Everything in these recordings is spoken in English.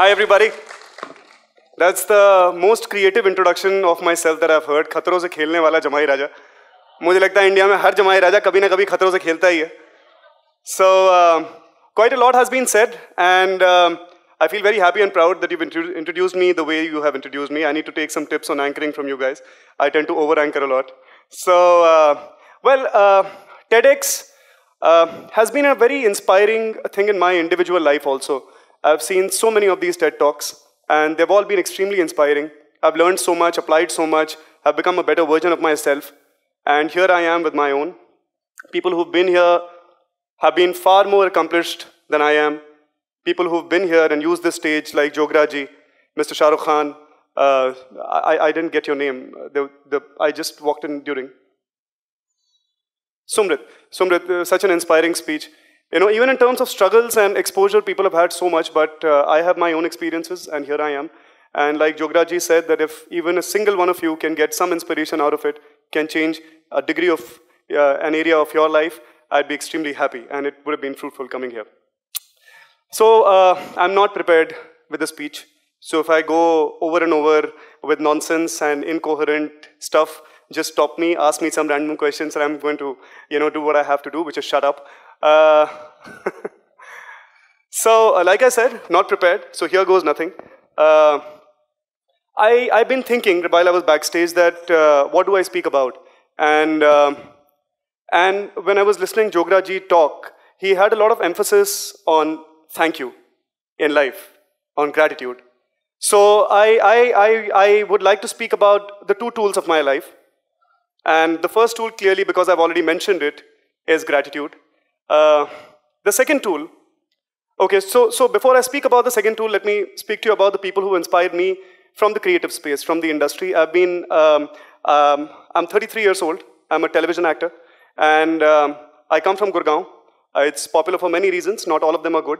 Hi everybody. That's the most creative introduction of myself that I've heard. खतरों से खेलने वाला जमाई राजा. मुझे लगता है इंडिया में हर जमाई राजा कभी ना कभी खतरों से खेलता ही है. So quite a lot has been said, and I feel very happy and proud that you've introduced me the way you have introduced me. I need to take some tips on anchoring from you guys. I tend to over-anchor a lot. So, TEDx has been a very inspiring thing in my individual life also. I've seen so many of these TED Talks, and they've all been extremely inspiring. I've learned so much, applied so much, have become a better version of myself. And here I am with my own. People who've been here have been far more accomplished than I am. People who've been here and used this stage, like Jograji, Mr. Shah Rukh Khan. I didn't get your name. I just walked in during. Sumrit, such an inspiring speech. You know, even in terms of struggles and exposure, people have had so much, but I have my own experiences, and here I am. And like Jograji said, that if even a single one of you can get some inspiration out of it, can change a degree of an area of your life, I'd be extremely happy, and it would have been fruitful coming here. So I'm not prepared with the speech. So if I go over and over with nonsense and incoherent stuff, just stop me, ask me some random questions, and I'm going to, do what I have to do, which is shut up. So, like I said, not prepared, so here goes nothing. I've been thinking while I was backstage that what do I speak about? And when I was listening Jograji talk, he had a lot of emphasis on thank you in life, on gratitude. So I would like to speak about the two tools of my life. And the first tool, clearly, because I've already mentioned it, is gratitude. The second tool, okay, so before I speak about the second tool, let me speak to you about the people who inspired me from the creative space, from the industry. I'm 33 years old. I'm a television actor. And I come from Gurgaon. It's popular for many reasons. Not all of them are good.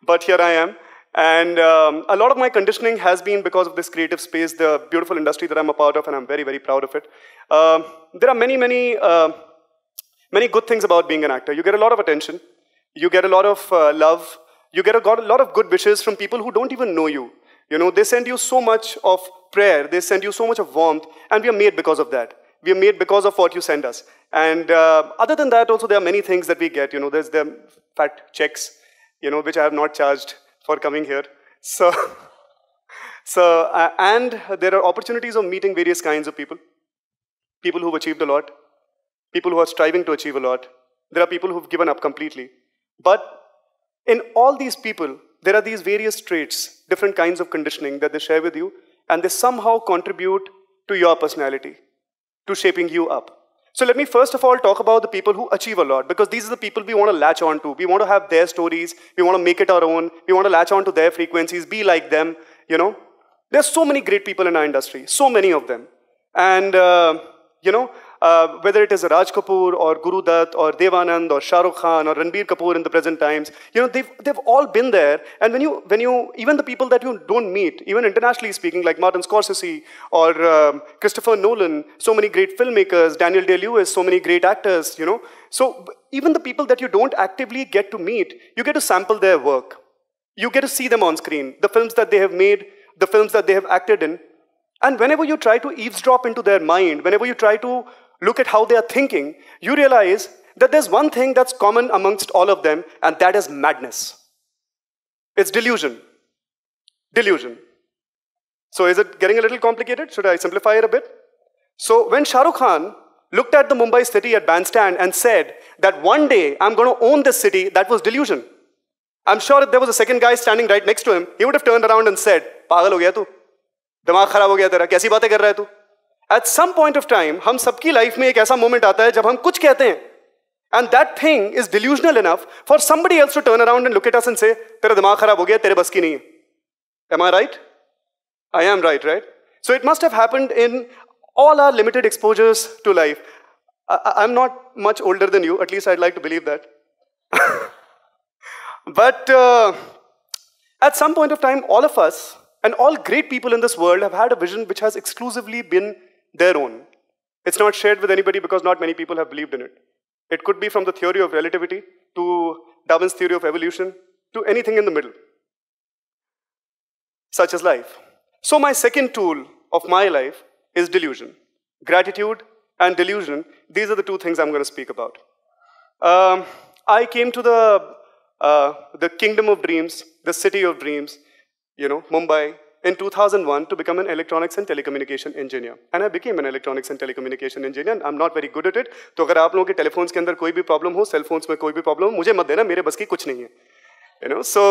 But here I am. And a lot of my conditioning has been because of this creative space, the beautiful industry that I'm a part of, and I'm very, very proud of it. There are many good things about being an actor. You get a lot of attention. You get a lot of love. You get a lot of good wishes from people who don't even know you. You know, they send you so much of prayer. They send you so much of warmth. And we are made because of that. We are made because of what you send us. And other than that, also, there are many things that we get. You know, there's the fat checks, which I have not charged for coming here. And there are opportunities of meeting various kinds of people. People who've achieved a lot. People who are striving to achieve a lot. There are people who've given up completely. But in all these people, there are these various traits, different kinds of conditioning that they share with you, and they somehow contribute to your personality, to shaping you up. So let me first of all talk about the people who achieve a lot, because these are the people we want to latch on to. We want to have their stories. We want to make it our own. We want to latch on to their frequencies, be like them, There's so many great people in our industry, so many of them. And, whether it is Raj Kapoor or Guru Dutt or Dev Anand or Shah Rukh Khan or Ranbir Kapoor in the present times, they've all been there. And when you even the people that you don't meet, even internationally speaking, like Martin Scorsese or Christopher Nolan, so many great filmmakers, Daniel Day-Lewis, so many great actors, So even the people that you don't actively get to meet, you get to sample their work. You get to see them on screen, the films that they have made, the films that they have acted in. And whenever you try to eavesdrop into their mind, whenever you try to look at how they are thinking, you realize that there's one thing that's common amongst all of them, and that is madness. It's delusion. Delusion. So is it getting a little complicated? Should I simplify it a bit? So when Shah Rukh Khan looked at the Mumbai city at Bandstand and said that one day I'm going to own this city, that was delusion. I'm sure if there was a second guy standing right next to him, he would have turned around and said, "Pagal ho gaya tu? Dimag kharab ho gaya tera? Kaisi baatein kar raha hai tu?" At some point of time, हम सबकी life में एक ऐसा moment आता है जब हम कुछ कहते हैं, and that thing is delusional enough for somebody else to turn around and look at us and say, तेरा दिमाग खराब हो गया, तेरे बस की नहीं है. Am I right? I am right, right? So it must have happened in all our limited exposures to life. I'm not much older than you, at least I'd like to believe that. But at some point of time, all of us, and all great people in this world have had a vision which has exclusively been their own. It's not shared with anybody because not many people have believed in it. It could be from the theory of relativity to Darwin's theory of evolution to anything in the middle. such is life. So my second tool of my life is delusion. Gratitude and delusion, these are the two things I'm going to speak about. I came to the kingdom of dreams, the city of dreams, Mumbai, in 2001 to become an electronics and telecommunication engineer. And I became an electronics and telecommunication engineer. I'm not very good at it. तो अगर आप लोगों के telephones के अंदर कोई भी problem हो, cell phones में कोई भी problem हो, मुझे मत देना, मेरे बस की कुछ नहीं है. So,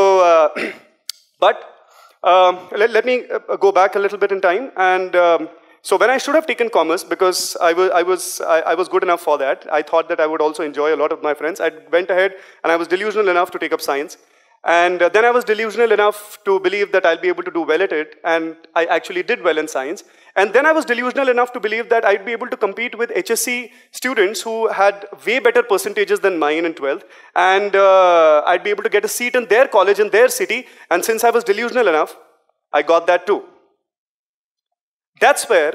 but let me go back a little bit in time. And so when I should have taken commerce, because I was good enough for that, I thought that I would also enjoy a lot of my friends. I went ahead and I was delusional enough to take up science. And then I was delusional enough to believe that I'll be able to do well at it, and I actually did well in science. And then I was delusional enough to believe that I'd be able to compete with HSC students who had way better percentages than mine in 12th, and I'd be able to get a seat in their college in their city, and since I was delusional enough, I got that too. That's where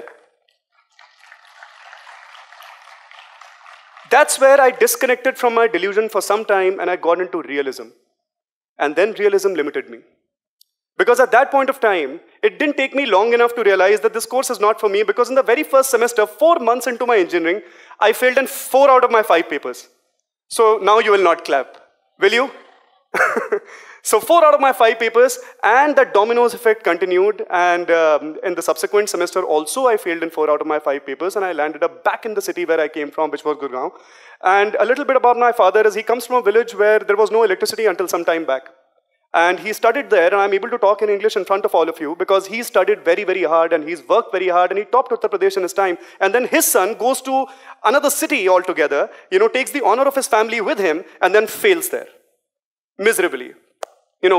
I disconnected from my delusion for some time, and I got into realism. And then realism limited me. Because at that point of time, it didn't take me long enough to realize that this course is not for me, because in the very first semester, 4 months into my engineering, I failed in 4 out of my 5 papers. So now you will not clap, will you? So 4 out of my 5 papers, and the dominoes effect continued, and in the subsequent semester also, I failed in 4 out of my 5 papers, and I landed up back in the city where I came from, which was Gurgaon. And a little bit about my father is he comes from a village where there was no electricity until some time back. And he studied there, and I'm able to talk in English in front of all of you because he studied very, very hard, and he's worked very hard, and he topped Uttar Pradesh in his time. And then his son goes to another city altogether, takes the honor of his family with him, and then fails there, miserably.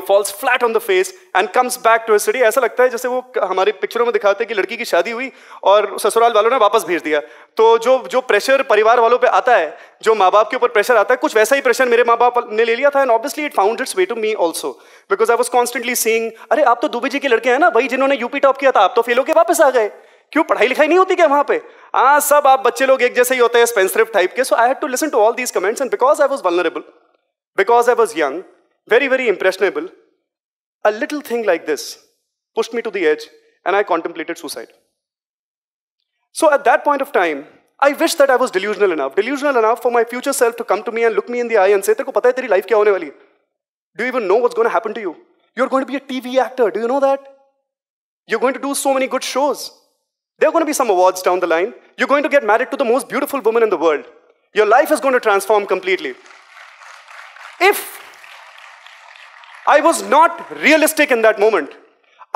Falls flat on the face and comes back to his city. ऐसा लगता है जैसे वो हमारे पिक्चरों में दिखाते हैं कि लड़की की शादी हुई और ससुराल वालों ने वापस भेज दिया. तो जो प्रेशर परिवार वालों पे आता है, जो माँ बाप के ऊपर प्रेशर आता है, कुछ वैसा ही प्रेशर मेरे माँ बाप ने ले लिया था. And obviously it found its way to me also, because I was constantly seeing, अरे आप तो दुबे जी के लड़के हैं ना, वही जिन्होंने यूपी टॉप किया था, आप तो फेल होके वापस आ गए. क्यों पढ़ाई लिखाई नहीं होती क्या वहाँ पे? सब आप बच्चे लोग एक जैसे ही होते हैं, स्पेंसरिफ टाइप के. So I had to listen to all these comments, and because I was vulnerable, because I was young, very, very impressionable, a little thing like this pushed me to the edge, and I contemplated suicide. So at that point of time, I wish that I was delusional enough for my future self to come to me and look me in the eye and say, "Terko pata hai teri life kya hone wali? Do you even know what's going to happen to you? You're going to be a TV actor. Do you know that? You're going to do so many good shows. There are going to be some awards down the line. You're going to get married to the most beautiful woman in the world. Your life is going to transform completely." If I was not realistic in that moment,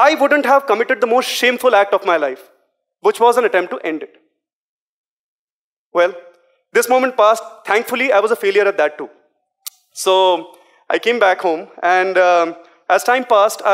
I wouldn't have committed the most shameful act of my life, which was an attempt to end it. Well, this moment passed. Thankfully, I was a failure at that too. So I came back home, and as time passed,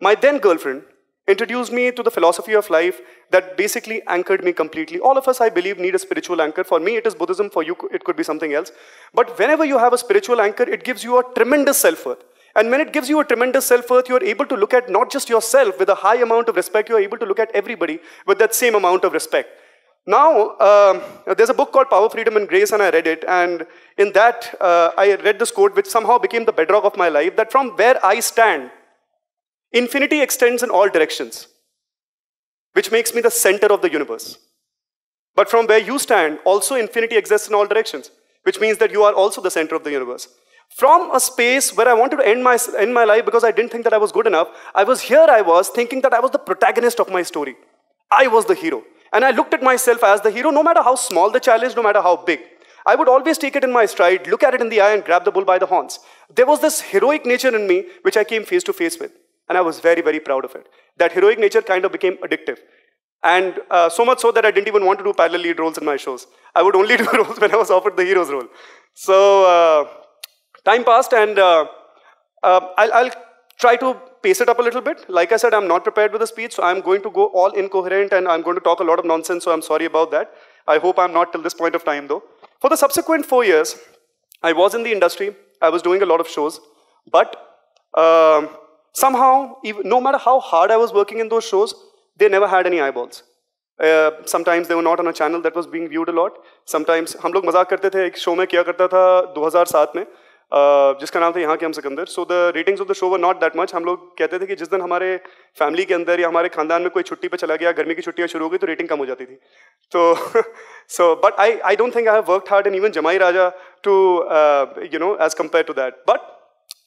my then girlfriend introduced me to the philosophy of life that basically anchored me completely. All of us, I believe, need a spiritual anchor. For me, it is Buddhism. For you, it could be something else. But whenever you have a spiritual anchor, it gives you a tremendous self-worth. And when it gives you a tremendous self-worth, you're able to look at not just yourself with a high amount of respect, you're able to look at everybody with that same amount of respect. Now, there's a book called Power, Freedom, and Grace, and I read it. And in that, I read this quote, which somehow became the bedrock of my life, that from where I stand, infinity extends in all directions, which makes me the center of the universe. But from where you stand, also infinity exists in all directions, which means that you are also the center of the universe. From a space where I wanted to end my life because I didn't think that I was good enough, I was thinking that I was the protagonist of my story. I was the hero. And I looked at myself as the hero, no matter how small the challenge, no matter how big. I would always take it in my stride, look at it in the eye, and grab the bull by the horns. There was this heroic nature in me, which I came face to face with. And I was very, very proud of it. That heroic nature kind of became addictive. And so much so that I didn't even want to do parallel lead roles in my shows. I would only do roles when I was offered the hero's role. So time passed, and I'll try to pace it up a little bit. Like I said, I'm not prepared with a speech, so I'm going to go all incoherent, and I'm going to talk a lot of nonsense, so I'm sorry about that. I hope I'm not till this point of time, though. For the subsequent 4 years, I was in the industry. I was doing a lot of shows. But somehow, no matter how hard I was working in those shows, they never had any eyeballs. Sometimes they were not on a channel that was being viewed a lot. Sometimes, हम लोग मजाक करते थे, एक show में किया करता था 2007 में. जिसका नाम था यहाँ के हम Sikandar. So the ratings of the show were not that much. हम लोग कहते थे कि जिस दिन हमारे फैमिली के अंदर या हमारे खानदान में कोई छुट्टी पे चला गया, गर्मी की छुट्टियाँ शुरू हो गई, तो रेटिंग कम हो जाती थी. तो but I don't think I have worked hard in even Jamai Raja to as compared to that. But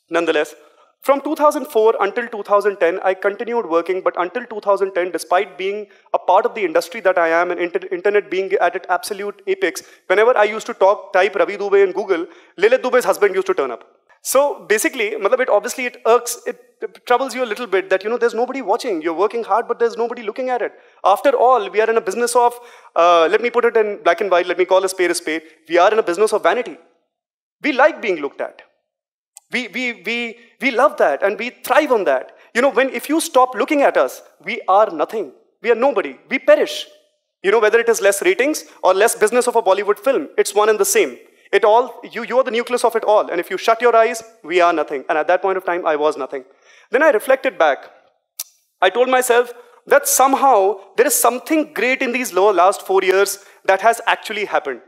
nonetheless, from 2004 until 2010, I continued working, but until 2010, despite being a part of the industry that I am and internet being at its absolute apex, whenever I used to type Ravi Dubey in Google, Lilith Dubey's husband used to turn up. So basically, it irks, it troubles you a little bit that, there's nobody watching. You're working hard, but there's nobody looking at it. After all, we are in a business of, let me put it in black and white, let me call a spade a spade. We are in a business of vanity. We like being looked at. We love that and we thrive on that. If you stop looking at us, we are nothing. We are nobody. We perish. Whether it is less ratings or less business of a Bollywood film, it's one and the same. You are the nucleus of it all. And if you shut your eyes, we are nothing. And at that point of time, I was nothing. Then I reflected back. I told myself that somehow there is something great in these last 4 years that has actually happened.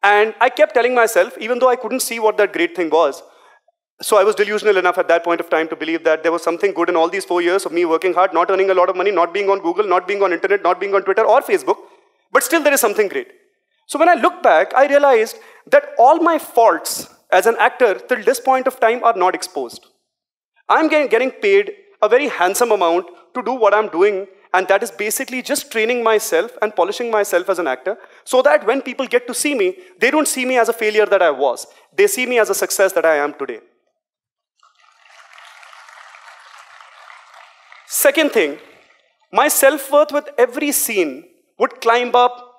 And I kept telling myself, even though I couldn't see what that great thing was, so I was delusional enough at that point of time to believe that there was something good in all these 4 years of me working hard, not earning a lot of money, not being on Google, not being on internet, not being on Twitter or Facebook, but still there is something great. So when I look back, I realized that all my faults as an actor till this point of time are not exposed. I'm getting paid a very handsome amount to do what I'm doing, and that is basically just training myself and polishing myself as an actor so that when people get to see me, they don't see me as a failure that I was. They see me as a success that I am today. Second thing, my self-worth with every scene would climb up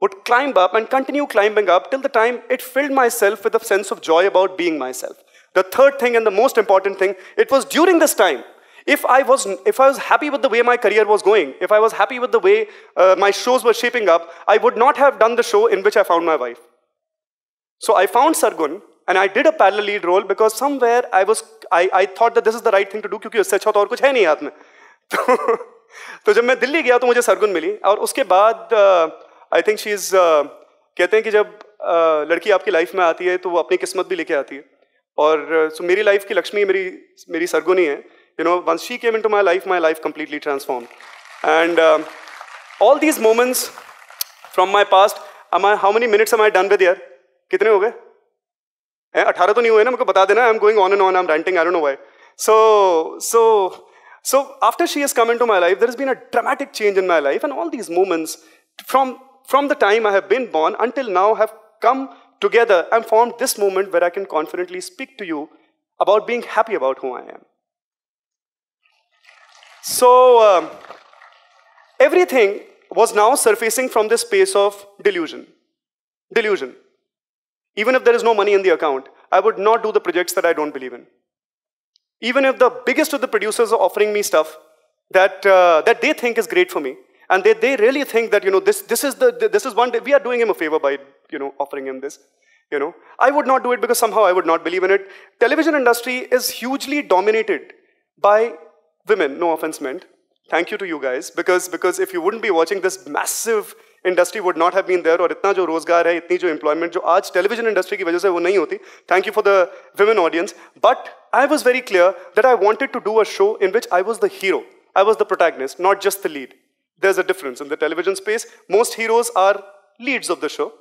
and continue climbing up till the time it filled myself with a sense of joy about being myself. The third thing and the most important thing, it was during this time, if I was happy with the way my career was going, if I was happy with the way my shows were shaping up, I would not have done the show in which I found my wife. So I found Sargun, and I did a parallel lead role because somewhere I thought that this is the right thing to do क्योंकि उससे अच्छा तो और कुछ है नहीं हाथ में. तो जब मैं दिल्ली गया तो मुझे सरगुन मिली और उसके बाद आई थिंक शी इज कहते हैं कि जब लड़की आपकी लाइफ में आती है तो वो अपनी किस्मत भी लेके आती है और मेरी लाइफ की लक्ष्मी मेरी सरगुन ही है. Once she came into my life completely transformed. And all these moments from my past, how many minutes am I done with here? कितने हो गए? 18 तो नहीं हुए ना, मुझको बता देना. I'm going on and on, I'm ranting, I don't know why. So after she has come into my life, there has been a dramatic change in my life, and all these moments from the time I have been born until now have come together and formed this moment where I can confidently speak to you about being happy about who I am. So everything was now surfacing from this space of delusion. Delusion. Even if there is no money in the account, I would not do the projects that I don't believe in. Even if the biggest of the producers are offering me stuff that they think is great for me, and they really think that this is one day we are doing him a favor by offering him this. I would not do it because somehow I would not believe in it. Television industry is hugely dominated by women, no offense meant. Thank you to you guys, because if you wouldn't be watching, this massive industry would not have been there, और इतना जो रोजगार है, इतनी जो employment जो आज television industry की वजह से वो नहीं होती. Thank you for the women audience. But I was very clear that I wanted to do a show in which I was the hero. I was the protagonist, not just the lead. There's a difference. In the television space, most heroes are leads of the show,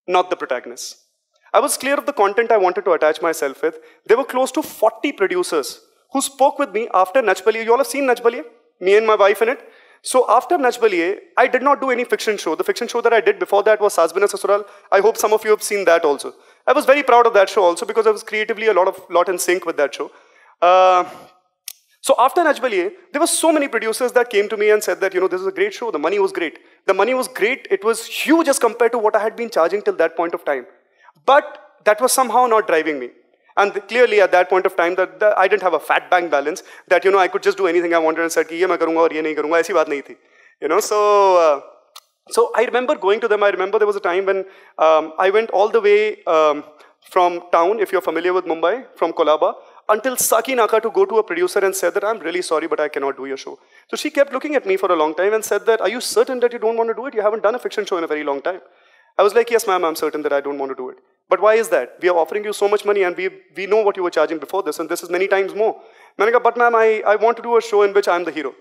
not the protagonists. I was clear of the content I wanted to attach myself with. There were close to 40 producers who spoke with me after Nach Baliye. You all have seen Nach Baliye? Me and my wife in it. So after Nach Baliye, I did not do any fiction show. The fiction show that I did before that was Saas Bina Sasural. I hope some of you have seen that also. I was very proud of that show also because I was creatively a lot in sync with that show. So after Nach Baliye, there were so many producers that came to me and said that, this is a great show. The money was great. The money was great. It was huge as compared to what I had been charging till that point of time. But that was somehow not driving me. And clearly at that point of time, that I didn't have a fat bank balance that, I could just do anything I wanted and said, ye main karunga aur ye nahi karunga. Aisi baat nahi thi. So I remember going to them. I remember there was a time when I went all the way from town, if you're familiar with Mumbai, from Kolaba, until Sakinaka to go to a producer and said that, I'm really sorry, but I cannot do your show. So she kept looking at me for a long time and said that, are you certain that you don't want to do it? You haven't done a fiction show in a very long time. I was like, yes, ma'am, I'm certain that I don't want to do it. But why is that? We are offering you so much money and we know what you were charging before this and this is many times more. मैंने कहा, but ma'am, I want to do a show in which I'm the hero.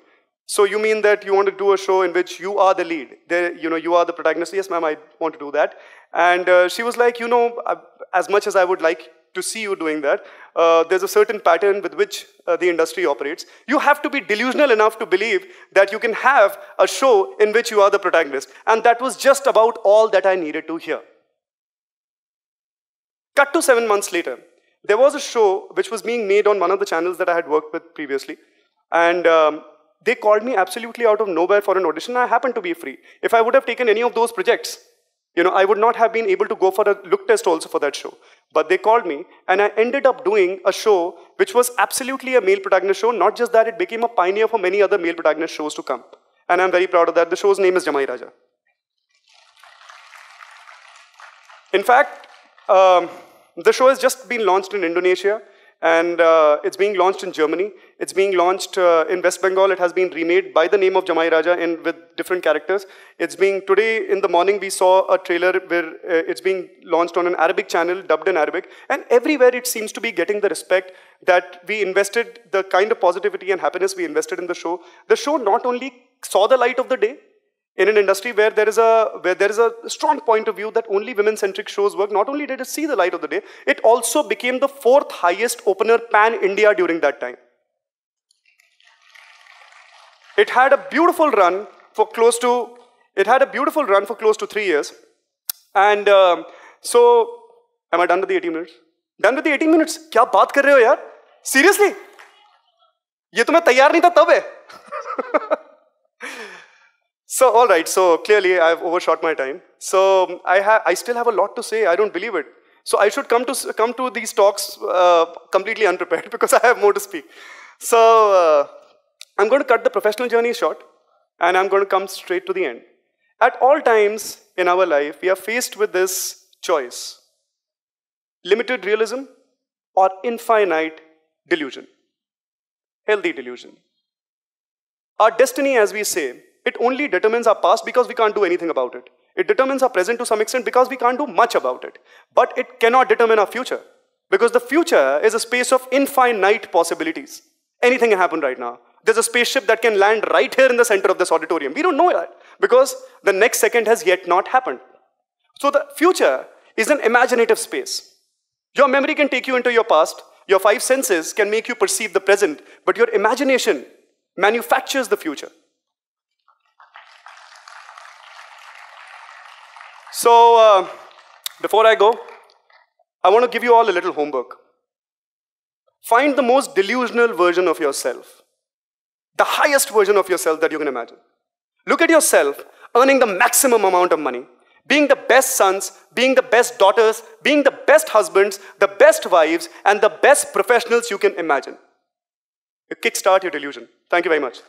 So you mean that you want to do a show in which you are the lead? You are the protagonist. Yes, ma'am, I want to do that. And she was like, as much as I would like to see you doing that, there's a certain pattern with which the industry operates. You have to be delusional enough to believe that you can have a show in which you are the protagonist. And that was just about all that I needed to hear. Cut to 7 months later, there was a show which was being made on one of the channels that I had worked with previously. And they called me absolutely out of nowhere for an audition. I happened to be free. If I would have taken any of those projects, I would not have been able to go for a look test also for that show. But they called me, and I ended up doing a show which was absolutely a male protagonist show. Not just that, it became a pioneer for many other male protagonist shows to come. And I'm very proud of that. The show's name is Jamai Raja. In fact, the show has just been launched in Indonesia, and it's being launched in Germany. It's being launched in West Bengal. It has been remade by the name of Jamai Raja with different characters. Today in the morning, we saw a trailer where it's being launched on an Arabic channel, dubbed in Arabic. And everywhere it seems to be getting the respect that we invested, the kind of positivity and happiness we invested in the show. The show not only saw the light of the day, in an industry where there is a strong point of view that only women-centric shows work, not only did it see the light of the day, it also became the 4th highest opener pan-India during that time. It had a beautiful run for close to 3 years. And so, am I done with the 18 minutes? Done with the 18 minutes? क्या बात कर रहे हो यार? Seriously? ये तो मैं तैयार नहीं था तब है. So, all right, so clearly I've overshot my time. So I still have a lot to say, I don't believe it. So I should come to these talks completely unprepared because I have more to speak. So I'm going to cut the professional journey short and I'm going to come straight to the end. At all times in our life, we are faced with this choice: limited realism or infinite delusion, healthy delusion. Our destiny, as we say, it only determines our past because we can't do anything about it. It determines our present to some extent because we can't do much about it. But it cannot determine our future because the future is a space of infinite possibilities. Anything can happen right now. There's a spaceship that can land right here in the center of this auditorium. We don't know that because the next second has yet not happened. So the future is an imaginative space. Your memory can take you into your past. Your 5 senses can make you perceive the present, but your imagination manufactures the future. So, before I go, I want to give you all a little homework. Find the most delusional version of yourself, the highest version of yourself that you can imagine. Look at yourself earning the maximum amount of money, being the best sons, being the best daughters, being the best husbands, the best wives, and the best professionals you can imagine. Kickstart your delusion. Thank you very much.